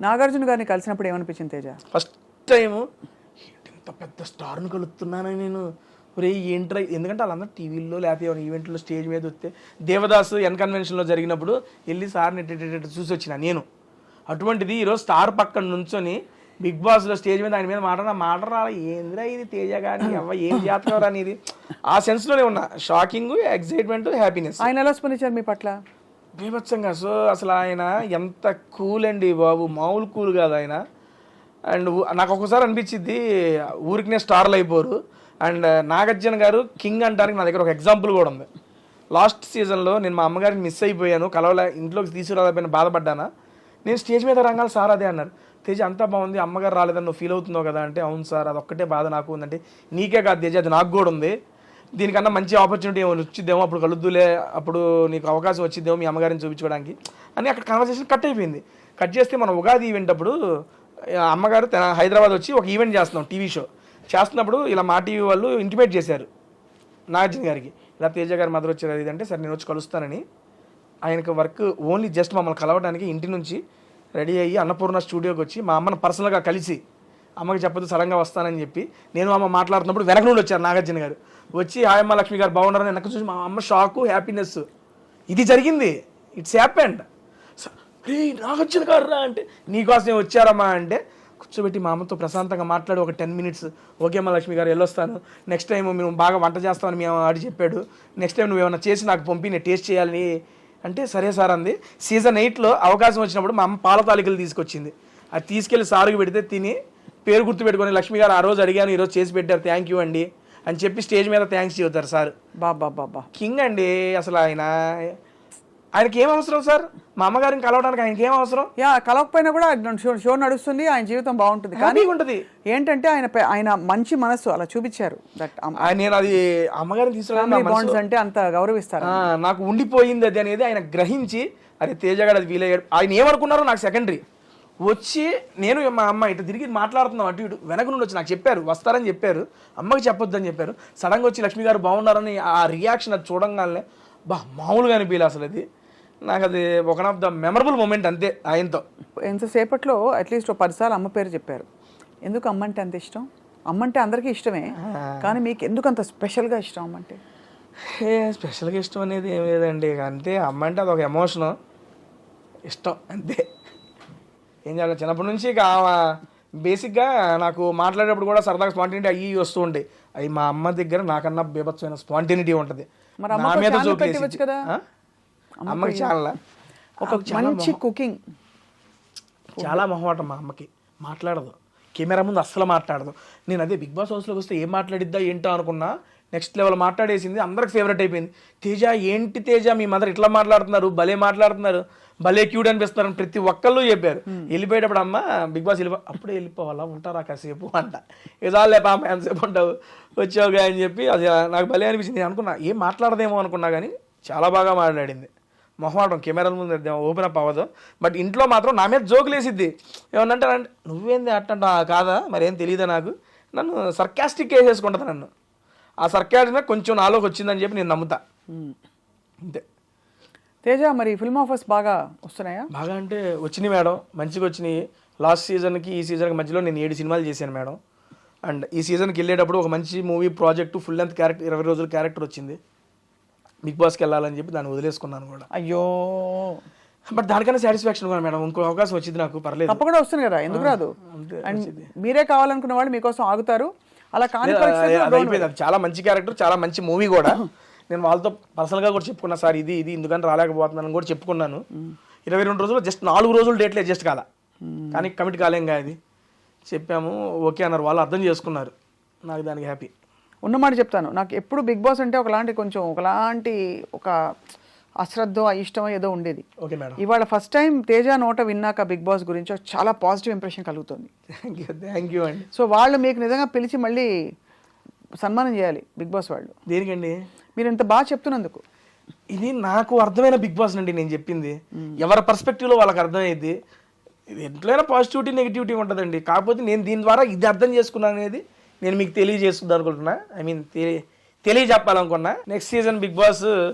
నాగార్జున గారిని కలిసినప్పుడు ఏమనిపించింది తేజ? ఫస్ట్ టైము ఇంత పెద్ద స్టార్ను కలుస్తున్నానని నేను ఒరే ఏంట్రా, ఎందుకంటే వాళ్ళందరూ టీవీల్లో లేకపోతే ఈవెంట్లో స్టేజ్ మీద వస్తే దేవదాసు ఎన్ కన్వెన్షన్లో జరిగినప్పుడు వెళ్ళి సార్ని చూసి వచ్చిన నేను. అటువంటిది ఈరోజు స్టార్ పక్కన నుంచొని బిగ్ బాస్లో స్టేజ్ మీద ఆయన మీద మాట్లాడాలా ఏంద్రా ఇది తేజ కానీ అవ్వ ఏం చేస్తున్నారు అనేది ఆ సెన్స్లోనే ఉన్నా. Shocking, excitement, happiness. ఆయన ఎలా స్పందించారు మీ పట్ల? బీభత్సంగా. సో అసలు ఆయన ఎంత కూల్ అండి బాబు, మామూలు కూల్ కాదు ఆయన. అండ్ నాకు ఒక్కోసారి అనిపించింది ఊరికినే స్టార్లు అయిపోరు. అండ్ నాగార్జున గారు కింగ్ అంటానికి నా దగ్గర ఒక ఎగ్జాంపుల్ కూడా ఉంది. లాస్ట్ సీజన్లో నేను మా అమ్మగారిని మిస్ అయిపోయాను, కలవలే, ఇంట్లోకి తీసుకురాలేకపోయినా బాధపడ్డానా. నేను స్టేజ్ మీద రంగాలు సార్ అదే అన్నారు, తేజ అంతా బాగుంది, అమ్మగారు రాలేదని నువ్వు ఫీల్ అవుతున్నావు కదా అంటే, అవును సార్ అదొక్కటే బాధ నాకు ఉందంటే, నీకే కాదు తేజ అది నాకు కూడా ఉంది, దీనికన్నా మంచి ఆపర్చునిటీ ఏమైనా వచ్చిద్దేమో, అప్పుడు కలుద్దులే, అప్పుడు నీకు అవకాశం వచ్చిద్దేమో మీ అమ్మగారిని చూపించుకోవడానికి అని అక్కడ కన్వర్సేషన్ కట్ అయిపోయింది. కట్ చేస్తే మనం ఉగాది ఈవెంట్ అప్పుడు అమ్మగారు హైదరాబాద్ వచ్చి ఒక ఈవెంట్ చేస్తున్నాం, టీవీ షో చేస్తున్నప్పుడు ఇలా మా టీవీ వాళ్ళు ఇంటిమేట్ చేశారు నాగార్జున గారికి, ఇలా తేజ గారి మదర్ వచ్చారు అది అంటే, సరే నేను వచ్చి కలుస్తానని. ఆయనకు వర్క్ ఓన్లీ జస్ట్ మమ్మల్ని కలవడానికి ఇంటి నుంచి రెడీ అయ్యి అన్నపూర్ణ స్టూడియోకి వచ్చి మా అమ్మను పర్సనల్గా కలిసి, అమ్మకి చెప్పదు సడన్గా వస్తానని చెప్పి, నేను అమ్మ మాట్లాడుతున్నప్పుడు వెనక నుండి వచ్చారు నాగార్జున గారు. వచ్చి హాయమ్మ లక్ష్మి గారు బాగున్నారని వెనక చూసి మా అమ్మ షాకు, హ్యాపీనెస్. ఇది జరిగింది, ఇట్స్ హ్యాపెండ్. రే నాగార్జున గారు రా అంటే, నీకోసం వచ్చారమ్మా అంటే కూర్చోబెట్టి మా అమ్మతో ప్రశాంతంగా మాట్లాడి ఒక 10 minutes, ఓకే అమ్మ లక్ష్మి గారు వెళ్ళొస్తాను, నెక్స్ట్ టైం మేము బాగా వంట చేస్తామని మేము ఆడి చెప్పాడు, నెక్స్ట్ టైం నువ్వు ఏమైనా చేసి నాకు పంపి నేను టేస్ట్ చేయాలని అంటే, సరే సార్ అంది. సీజన్ 8లో అవకాశం వచ్చినప్పుడు మా అమ్మ పాల తాలికలు తీసుకొచ్చింది, అది తీసుకెళ్ళి సారుకు పెడితే తిని పేరు గుర్తు పెట్టుకొని, లక్ష్మి గారు ఆ రోజు అడిగాను ఈరోజు చేసి పెట్టారు థ్యాంక్ యూ అండి అని చెప్పి స్టేజ్ మీద థ్యాంక్స్ చెబుతారు సార్. బాబా కింగ్ అండి అసలు. ఆయనకి ఏం అవసరం సార్, మా అమ్మగారిని కలవడానికి ఆయనకి ఏం అవసరం? కలవకపోయినా కూడా షో నడుస్తుంది, ఆయన జీవితం బాగుంటుంది. కానీ ఉంటుంది ఏంటంటే ఆయన మంచి మనస్సు అలా చూపించారు. నేను అది అమ్మగారిని తీసుకురావడం అంటే అంత గౌరవిస్తారు. నాకు ఉండిపోయింది అది అనేది ఆయన గ్రహించి, అరే తేజగాడు అది ఫీల్ అయ్యాడు. ఆయన ఏమనుకున్నారో నాకు సెకండరీ. వచ్చి నేను మా అమ్మ ఇటు తిరిగి మాట్లాడుతున్నాం, అటు ఇటు వెనక నుండి వచ్చి నాకు చెప్పారు వస్తారని చెప్పారు, అమ్మకి చెప్పొద్దని చెప్పారు. సడన్గా వచ్చి లక్ష్మి గారు బాగున్నారని ఆ రియాక్షన్ అది చూడంగానే మామూలుగా అనిపించలే అసలు. అది నాకు అది ఒక ఆఫ్ ద మెమరబుల్ మూమెంట్ అంతే ఆయనతో. ఎంతసేపట్లో అట్లీస్ట్ 10 సార్లు అమ్మ పేరు చెప్పారు. ఎందుకు అమ్మ అంటే అంత ఇష్టం? అమ్మ అంటే అందరికీ ఇష్టమే, కానీ మీకు ఎందుకు అంత స్పెషల్గా ఇష్టం అమ్మ అంటే? స్పెషల్గా ఇష్టం అనేది ఏం లేదండి, అంతే. అమ్మ అంటే అదొక ఎమోషను, ఇష్టం అంతే. ఏం చేయాలి, చిన్నప్పటి నుంచి ఇక బేసిక్గా నాకు మాట్లాడేటప్పుడు కూడా సరదాగా స్పాంటినిటీ అయ్యి వస్తూ ఉంటాయి. అవి మా అమ్మ దగ్గర నాకన్నా బీభత్సమైన స్పాంటినిటీ ఉంటుంది. నా మీద జోక్ కదా అమ్మకి చాలా ఒక మంచి కుకింగ్, చాలా మొహమాటం మా అమ్మకి, మాట్లాడదు కెమెరా ముందు అస్సలు మాట్లాడదు. నేను అదే బిగ్ బాస్ హౌస్లోకి వస్తే ఏం మాట్లాడిద్దా ఏంటో అనుకున్నా, నెక్స్ట్ లెవెల్ మాట్లాడేసింది, అందరికి ఫేవరెట్ అయిపోయింది. తేజ ఏంటి తేజ మీ మదర్ ఇట్లా మాట్లాడుతున్నారు, భలే మాట్లాడుతున్నారు, భలే క్యూట్ అనిపిస్తున్నారు ప్రతి ఒక్కళ్ళు చెప్పారు. వెళ్ళిపోయేటప్పుడు అమ్మ బిగ్ బాస్ అప్పుడే వెళ్ళిపోవాలా, ఉంటారా కాసేపు అంట. ఇదాలే పాప ఎంతసేపు ఉంటావు వచ్చావుగా అని చెప్పి అది నాకు భలే అనిపించింది. నేను అనుకున్నా ఏం మాట్లాడదేమో అనుకున్నా, కానీ చాలా బాగా మాట్లాడింది. మొహమాటం కెమెరాల ముందు ఓపెన్ అప్ అవ్వదు, బట్ ఇంట్లో మాత్రం నా మీద జోకులు వేసిద్ది. ఏమన్నంటే నువ్వేంది అట్టంట కాదా మరేం తెలియదా నాకు, నన్ను సర్కాస్టిక్ వేసేసుకుంటుంది నన్ను. ఆ సర్కాస్టిక్ కొంచెం నాలోకి వచ్చిందని చెప్పి నేను నమ్ముతా అంతే. తేజ మరి ఫిల్మ్ ఆఫర్స్ బాగా వస్తున్నాయా? బాగా అంటే వచ్చినాయి మేడం, మంచిగా వచ్చినాయి. లాస్ట్ సీజన్కి ఈ సీజన్కి మధ్యలో నేను 7 సినిమాలు చేశాను మేడం. అండ్ ఈ సీజన్కి వెళ్ళేటప్పుడు ఒక మంచి movie project full length character 20 రోజుల క్యారెక్టర్ వచ్చింది. బిగ్ బాస్కి వెళ్ళాలని చెప్పి దాన్ని వదిలేసుకున్నాను కూడా. అయ్యో, బట్ దానికన్నా సాటిస్ఫాక్షన్ కూడా మేడం, ఇంకో అవకాశం వచ్చింది నాకు, పర్లేదు. తప్పకుండా వస్తుంది కదా, ఎందుకు రాదు? అండ్ మీరే కావాలనుకున్న వాళ్ళు మీకోసం ఆగుతారు. అలా కానీ అయిపోయింది. అది చాలా మంచి క్యారెక్టర్, చాలా మంచి మూవీ కూడా. నేను వాళ్ళతో పర్సనల్గా కూడా చెప్పుకున్నా, సార్ ఇది ఎందుకని రాలేకపోతున్నాను కూడా చెప్పుకున్నాను. 22 రోజులు జస్ట్ 4 రోజులు డేట్లు అడ్జస్ట్ కాదా, కానీ కమిట్ కాలేంగా అది చెప్పాము, ఓకే అన్నారు వాళ్ళు, అర్థం చేసుకున్నారు. నాకు దానికి హ్యాపీ. ఉన్నమాట చెప్తాను, నాకు ఎప్పుడు బిగ్ బాస్ అంటే ఒకలాంటి ఒక అశ్రద్ధ ఇష్టం ఏదో ఉండేది. Okay madam. ఇవాళ ఫస్ట్ టైం తేజ నోట విన్నాక బిగ్ బాస్ గురించి చాలా పాజిటివ్ ఇంప్రెషన్ కలుగుతుంది. థ్యాంక్ యూ అండి. సో వాళ్ళు మీకు నిజంగా పిలిచి మళ్ళీ సన్మానం చేయాలి బిగ్ బాస్ వాళ్ళు. దేనికండి? మీరు ఇంత బాగా చెప్తున్నందుకు. ఇది నాకు అర్థమైన బిగ్ బాస్ అండి నేను చెప్పింది. ఎవరి పర్స్పెక్టివ్లో వాళ్ళకి అర్థమయ్యేది. ఎంతైనా పాజిటివిటీ నెగిటివిటీ ఉంటుందండి, కాకపోతే నేను దీని ద్వారా ఇది అర్థం చేసుకున్నాను అనేది నేను మీకు తెలియజేసుకుందాం అనుకుంటున్నా. ఐ మీన్ తెలియజెప్పాలనుకున్నా. నెక్స్ట్ సీజన్ బిగ్ బాస్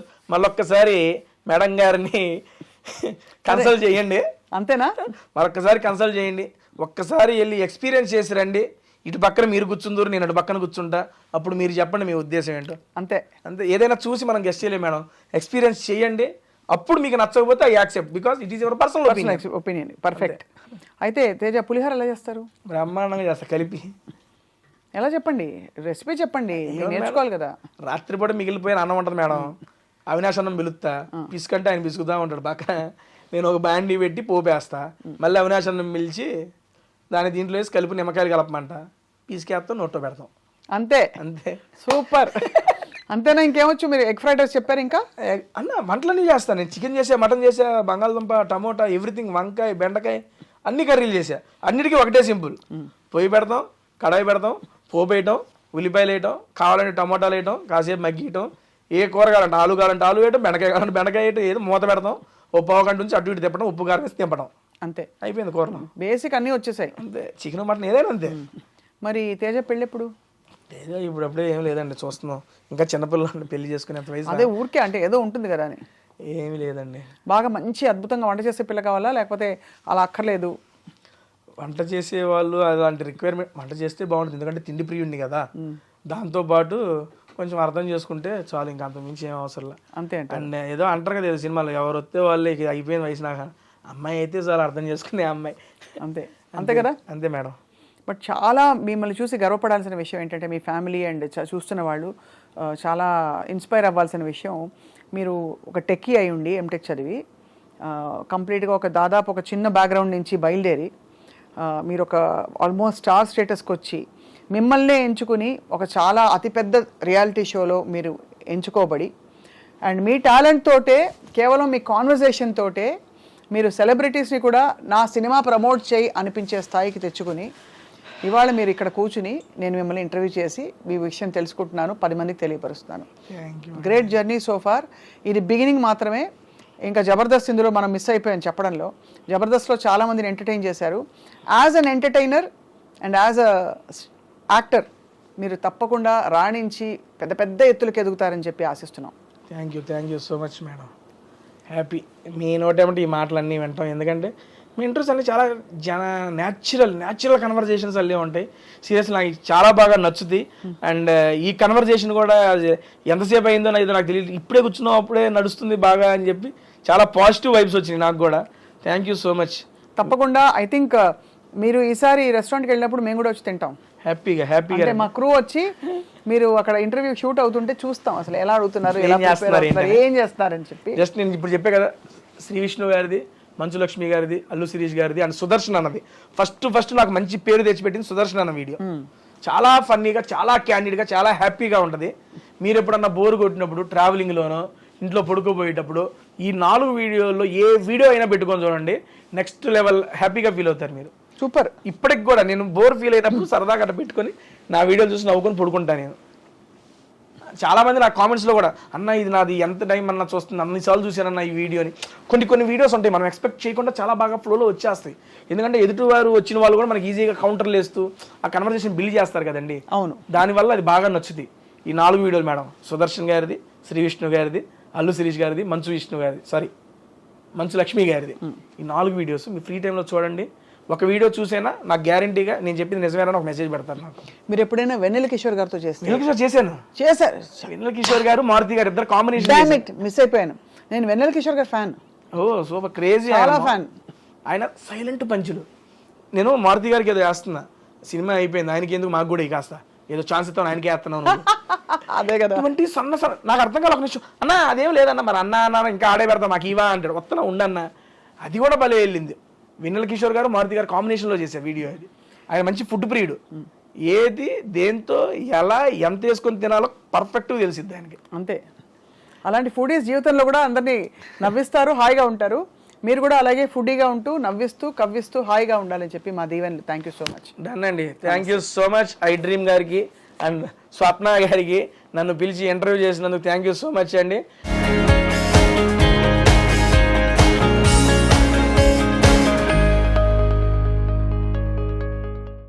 మళ్ళొక్కసారి మేడం గారిని కన్సల్ట్ చేయండి. అంతేనా? మరొక్కసారి కన్సల్ట్ చేయండి, ఒక్కసారి వెళ్ళి ఎక్స్పీరియన్స్ చేసి రండి. ఇటు పక్కన మీరు కూర్చుందరు, నేను అటు పక్కన కూర్చుంటా, అప్పుడు మీరు చెప్పండి మీ ఉద్దేశం ఏంటో. అంతే. ఏదైనా చూసి మనం గెస్ట్ చేయలేము మేడం, ఎక్స్పీరియన్స్ చేయండి. అప్పుడు మీకు నచ్చకపోతే I accept, because it is your personal opinion. Perfect. అయితే తేజ పులిహోర ఎలా చేస్తారు? బ్రహ్మాండంగా చేస్తా కలిపి. ఎలా చెప్పండి, రెసిపీ చెప్పండి, మీరు నేర్చుకోవాలి కదా. రాత్రిపూట మిగిలిపోయిన అన్నం ఉంటుంది మేడం, అవినాష్ అన్నం పిలుస్తా, పిసుకంటే ఆయన పిసుకుతా ఉంటాడు పక్కన, నేను ఒక బ్యాండీ పెట్టి పోపేస్తా, మళ్ళీ అవినాష్ అన్నం పిలిచి దాని దీంట్లో వేసి కలిపి నిమ్మకాయలు కలపమంట, పిసికేస్తాం, నోట్లో పెడతాం. అంతే. అంతే. సూపర్. అంతేనా? ఇంకేమొచ్చు? మీరు ఎగ్ ఫ్రైడ్ రైస్ చెప్పారు, ఇంకా అన్న వంటలన్నీ చేస్తాను నేను. చికెన్ చేసా, మటన్ చేసా, బంగాళదుంప, టమోటా, ఎవ్రీథింగ్, వంకాయ, బెండకాయ, అన్ని కర్రీలు చేసా. అన్నిటికీ ఒకటే సింపుల్, పొయ్యి పెడతాం, కడాయి పెడతాం, పోపు వేయటం, ఉల్లిపాయలు వేయటం, కావాలంటే టమోటాలు వేయటం, కాసేపు మగ్గియటం, ఏ కూర కావాలంటే ఆలు కావాలంటే ఆలు వేయటం, బెండకాయ కావాలంటే బెండకాయ వేయటం, ఏదో మూత పెడతాం, ఓ పావు గంట నుంచి అటు ఇటు తిప్పడం, ఉప్పు కారం వేసి తింపడం, అంతే. అయిపోయింది కూరలో. బేసిక్ అన్నీ వచ్చేసాయి. అంతే. చికెన్ మటన్ ఏదైనా అంతే. మరి తేజ పెళ్ళి ఎప్పుడు? ఏదో ఇప్పుడప్పుడే ఏం లేదండి, చూస్తున్నాం. ఇంకా చిన్నపిల్లలు పెళ్లి చేసుకునేంత వయసు. అదే ఊరికే అంటే ఏదో ఉంటుంది కదా అని. ఏమీ లేదండి. బాగా మంచి అద్భుతంగా వంట చేసే పిల్ల కావాలా, లేకపోతే అలా అక్కర్లేదు? వంట చేసే వాళ్ళు అలాంటి రిక్వైర్మెంట్, వంట చేస్తే బాగుంటుంది, ఎందుకంటే తిండి ప్రియుడిని కదా, దాంతోపాటు కొంచెం అర్థం చేసుకుంటే చాలు, ఇంకా అంత మించి ఏం అవసరం. అంతే. అండ్ ఏదో అంటారు కదా సినిమాలో, ఎవరు వస్తే వాళ్ళు అయిపోయిన వయసు నాకు, అమ్మాయి అయితే చాలా అర్థం చేసుకునే అమ్మాయి. అంతే. అంతే కదా. అంతే మేడం. బట్ చాలా మిమ్మల్ని చూసి గర్వపడాల్సిన విషయం ఏంటంటే మీ ఫ్యామిలీ అండ్ చూస్తున్న వాళ్ళు చాలా ఇన్స్పైర్ అవ్వాల్సిన విషయం, మీరు ఒక టెక్కీ అయి ఉండి ఎంటెక్ చదివి కంప్లీట్గా దాదాపు ఒక చిన్న బ్యాక్గ్రౌండ్ నుంచి బయలుదేరి మీరు ఒక ఆల్మోస్ట్ స్టార్ స్టేటస్కి వచ్చి మిమ్మల్నే ఎంచుకుని ఒక చాలా అతిపెద్ద రియాలిటీ షోలో మీరు ఎంచుకోబడి అండ్ మీ టాలెంట్ తోటే, కేవలం మీ కాన్వర్జేషన్ తోటే మీరు సెలబ్రిటీస్ని కూడా నా సినిమా ప్రమోట్ చేయి అనిపించే స్థాయికి తెచ్చుకుని ఇవాళ మీరు ఇక్కడ కూర్చుని నేను మిమ్మల్ని ఇంటర్వ్యూ చేసి మీ విషయం తెలుసుకుంటున్నాను, 10 మందికి తెలియపరుస్తున్నాను. Great journey so far. ఇది బిగినింగ్ మాత్రమే. ఇంకా జబర్దస్త్ ఇందులో మనం మిస్ అయిపోయాం చెప్పడంలో. జబర్దస్త్లో చాలామందిని ఎంటర్టైన్ చేశారు. As an entertainer and as a actor మీరు తప్పకుండా రాణించి పెద్ద పెద్ద ఎత్తులకు ఎదుగుతారని చెప్పి ఆశిస్తున్నాం. Thank you so much madam. Happy మీ నోటేమంటే ఈ మాటలన్నీ వింటాం, ఎందుకంటే మీ ఇంట్రెస్ట్ అన్నీ చాలా న్యాచురల్ కన్వర్జేషన్స్ అల్లే ఉంటాయి. సీరియస్లీ నాకు చాలా బాగా నచ్చుతుంది. అండ్ ఈ కన్వర్జేషన్ కూడా ఎంతసేపు అయిందో నాకు తెలియదు, ఇప్పుడే కూర్చున్నాం అప్పుడే నడుస్తుంది బాగా అని చెప్పి చాలా పాజిటివ్ వైబ్స్ వచ్చినాయి నాకు కూడా. Thank you so much. తప్పకుండా. ఐ థింక్ మీరు ఈసారి రెస్టారెంట్కి వెళ్ళినప్పుడు మేము కూడా వచ్చి తింటాం హ్యాపీగా. అంటే మా క్రూ వచ్చి మీరు అక్కడ ఇంటర్వ్యూ షూట్ అవుతుంటే చూస్తాం అసలు ఎలా అడుగుతున్నారు, ఏం చేస్తున్నారని చెప్పి. జస్ట్ నేను ఇప్పుడు చెప్పే కదా, శ్రీ విష్ణు గారిది, మంచు లక్ష్మి గారిది, అల్లు శిరీష్ గారిది అండ్ సుదర్శన్ అన్నది ఫస్ట్ నాకు మంచి పేరు తెచ్చిపెట్టింది సుదర్శన్ అన్న వీడియో. చాలా ఫన్నీగా, చాలా క్యాండిడ్గా, చాలా హ్యాపీగా ఉంటుంది. మీరు ఎప్పుడన్నా బోర్ కొట్టినప్పుడు, ట్రావెలింగ్లోనో, ఇంట్లో పడుకోబోయేటప్పుడు ఈ 4 వీడియోల్లో ఏ వీడియో అయినా పెట్టుకొని చూడండి, నెక్స్ట్ లెవెల్ హ్యాపీగా ఫీల్ అవుతారు మీరు. సూపర్. ఇప్పటికి కూడా నేను బోర్ ఫీల్ అయినప్పుడు సరదాగా అట్లా పెట్టుకొని నా వీడియోలు చూసి నవ్వుకొని పడుకుంటాను నేను. చాలామంది నా కామెంట్స్లో కూడా, అన్న ఇది నాది ఎంత టైం అన్న చూస్తుంది, అన్నిసార్లు చూశానన్న ఈ వీడియోని. కొన్ని వీడియోస్ ఉంటాయి మనం ఎక్స్పెక్ట్ చేయకుండా చాలా బాగా ఫ్లోలో వచ్చేస్తాయి, ఎందుకంటే ఎదుటివారు వచ్చిన వాళ్ళు కూడా మనకి ఈజీగా కౌంటర్లు వేస్తూ ఆ కన్వర్జేషన్ బిల్డ్ చేస్తారు కదండి. అవును. దానివల్ల అది బాగా నచ్చుతుంది. ఈ 4 వీడియోలు మేడం, సుదర్శన్ గారిది, శ్రీ విష్ణు గారిది, అల్లు శిరీష్ గారిది, మంచు లక్ష్మి గారిది. ఈ 4 వీడియోస్ మీ ఫ్రీ టైంలో చూడండి. ఒక వీడియో చూసేనా నాకు గ్యారంటీగా నేను చెప్పింది నిజమేనా ఒక మెసేజ్ పెడతారు నాకు. మీరు ఎప్పుడైనా వెన్నెల కిషోర్ గారితో చేశాను. వెన్నెల కిషోర్ గారు, మారుతి గారు ఇద్దరు కాంబినేషన్ మిస్ అయిపోయాను. నేను వెన్నెల కిషోర్ గారు ఫ్యాన్. ఓ సూపర్, క్రేజీ, చాలా ఫ్యాన్. ఆయన సైలెంట్ పంచులు. నేను మారుతి గారికి ఏదో వేస్తున్నా, సినిమా అయిపోయింది, ఆయనకి ఎందుకు మాకు కూడా కాస్త ఏదో ఛాన్స్ ఇస్తాను, ఆయనకి వేస్తున్నాను. అదే కదా. అటువంటి సన్న నాకు అర్థం కాదు. ఒక నిమిషం అన్న అదేం లేదన్న, మరి అన్న ఇంకా ఆడే పెడతాం మాకు ఇవా అంటాడు, వస్తున్నా ఉండన్న. అది కూడా భలే వెళ్ళింది. వెన్నెల కిషోర్ గారు, మారుతి గారు కాంబినేషన్లో చేసే వీడియో అది. ఆయన మంచి ఫుడ్ ప్రియుడు, ఏది దేంతో ఎలా ఎంత వేసుకొని తినాలో పర్ఫెక్ట్గా తెలిసిద్ది ఆయనకి. అంతే. అలాంటి ఫుడీస్ జీవితంలో కూడా అందరినీ నవ్విస్తారు, హాయిగా ఉంటారు. మీరు కూడా అలాగే ఫుడీగా ఉంటూ నవ్విస్తూ కవ్విస్తూ హాయిగా ఉండాలని చెప్పి మా దీవెనలు. Thank you so much. Done అండి. Thank you so much I Dream గారికి అండ్ స్వప్న గారికి నన్ను పిలిచి ఇంటర్వ్యూ చేసినందుకు థ్యాంక్ యూ సో మచ్ అండి.